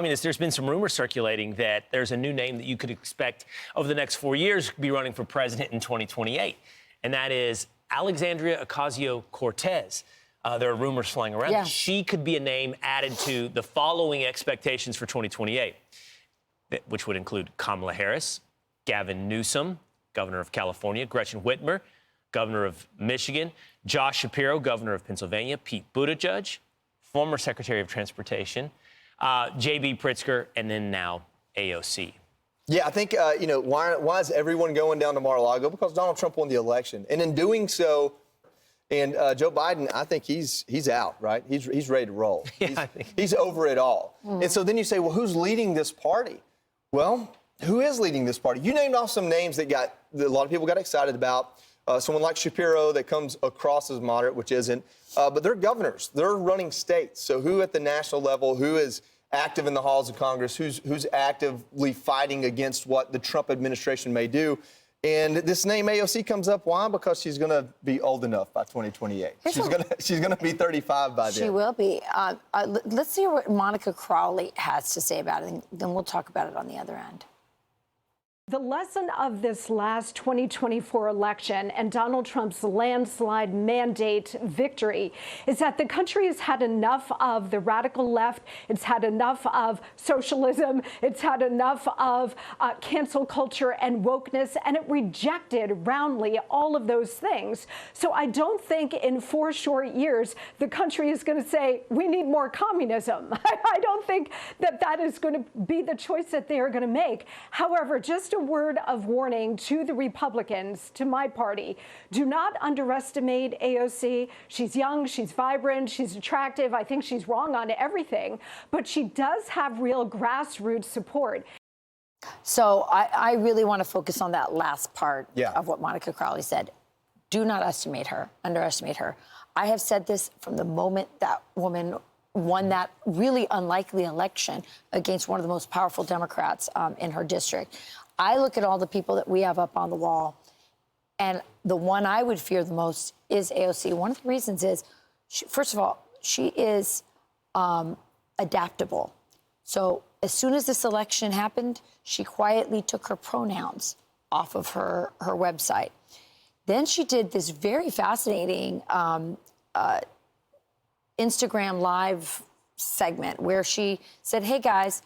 There's been some rumors circulating that there's a new name that you could expect over the next 4 years to be running for president in 2028, and that is Alexandria Ocasio-Cortez. There are rumors flying around. Yeah. She could be a name added to the following expectations for 2028, which would include Kamala Harris, Gavin Newsom, governor of California, Gretchen Whitmer, governor of Michigan, Josh Shapiro, governor of Pennsylvania, Pete Buttigieg, former Secretary of Transportation, J.B. Pritzker, and then now AOC. Yeah, I think, why is everyone going down to Mar-a-Lago? Because Donald Trump won the election. And in doing so, and Joe Biden, I think he's out, right? He's ready to roll. Yeah, he's over it all. Mm-hmm. And so then you say, well, who's leading this party? Well, who is leading this party? You named off some names that a lot of people got excited about. Someone like Shapiro that comes across as moderate, which isn't. But they're governors. They're running states. So who at the national level, who is active in the halls of Congress, who's actively fighting against what the Trump administration may do? And this name AOC comes up. Why? Because she's going to be old enough by 2028. She's going to be 35 by then. She will be. Let's hear what Monica Crowley has to say about it, and then we'll talk about it on the other end. The lesson of this last 2024 election and Donald Trump's landslide mandate victory is that the country has had enough of the radical left. It's had enough of socialism. It's had enough of cancel culture and wokeness, and it rejected roundly all of those things. So I don't think in 4 short years the country is going to say, we need more communism. I don't think that is going to be the choice that they are going to make. However, just a word of warning to the Republicans, to my party. Do not underestimate AOC. She's young, she's vibrant, she's attractive. I think she's wrong on everything, but she does have real grassroots support. So I really want to focus on that last part of what Monica Crowley said. Do not underestimate her. I have said this from the moment that woman won that really unlikely election against one of the most powerful Democrats in her district. I look at all the people that we have up on the wall, and the one I would fear the most is AOC. One of the reasons is, first of all, she is adaptable. So as soon as this election happened, she quietly took her pronouns off of her website. Then she did this very fascinating Instagram Live segment where she said, hey, guys,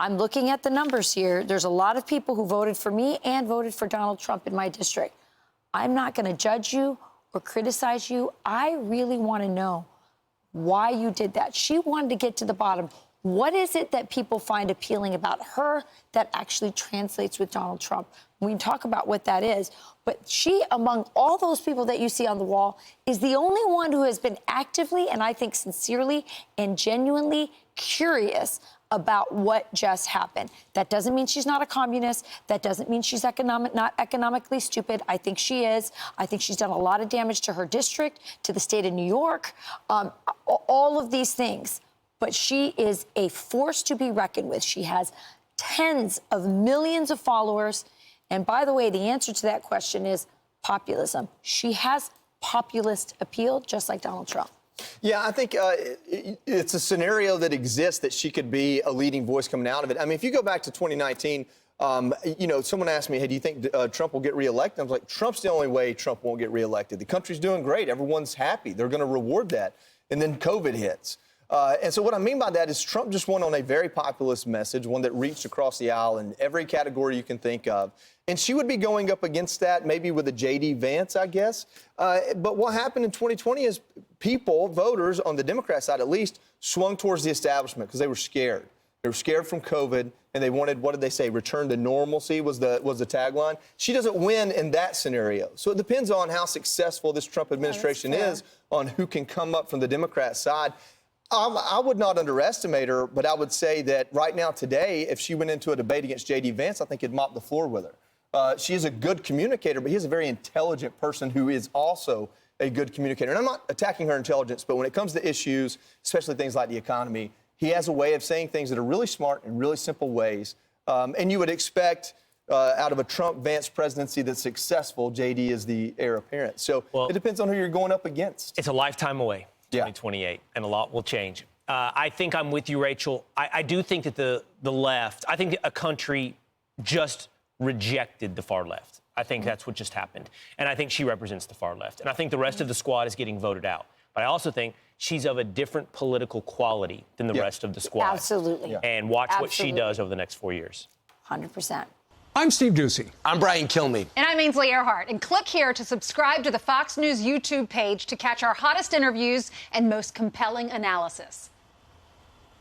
I'm looking at the numbers here. There's a lot of people who voted for me and voted for Donald Trump in my district. I'm not going to judge you or criticize you. I really want to know why you did that. She wanted to get to the bottom. What is it that people find appealing about her that actually translates with Donald Trump? We can talk about what that is. But she, among all those people that you see on the wall, is the only one who has been actively, and I think sincerely and genuinely curious about what just happened. That doesn't mean she's not a communist. That doesn't mean she's not economically stupid. I think she is. I think she's done a lot of damage to her district, to the state of New York, all of these things. But she is a force to be reckoned with. She has tens of millions of followers. And by the way, the answer to that question is populism. She has populist appeal, just like Donald Trump. Yeah, I think it's a scenario that exists that she could be a leading voice coming out of it. I mean, if you go back to 2019, someone asked me, hey, do you think Trump will get reelected? I was like, Trump's the only way Trump won't get reelected. The country's doing great. Everyone's happy. They're going to reward that. And then COVID hits. And so what I mean by that is Trump just won on a very populist message, one that reached across the aisle in every category you can think of. And she would be going up against that maybe with a J.D. Vance, I guess. But what happened in 2020 is people, voters on the Democrat side at least, swung towards the establishment because they were scared. They were scared from COVID, and they wanted, what did they say, return to normalcy was the tagline. She doesn't win in that scenario. So it depends on how successful this Trump administration is on who can come up from the Democrat side. I would not underestimate her, but I would say that right now, today, if she went into a debate against J.D. Vance, I think it'd mop the floor with her. She is a good communicator, but he's a very intelligent person who is also a good communicator. And I'm not attacking her intelligence, but when it comes to issues, especially things like the economy, he has a way of saying things that are really smart in really simple ways. And you would expect out of a Trump-Vance presidency that's successful, J.D. is the heir apparent. So it depends on who you're going up against. It's a lifetime away. 2028, and a lot will change. I think I'm with you, Rachel. I do think that the left, I think a country just rejected the far left. I think that's what just happened. And I think she represents the far left. And I think the rest of the squad is getting voted out. But I also think she's of a different political quality than the rest of the squad. Absolutely. And watch what she does over the next 4 years. 100%. I'm Steve Doocy. I'm Brian Kilmeade. And I'm Ainsley Earhart. And click here to subscribe to the Fox News YouTube page to catch our hottest interviews and most compelling analysis.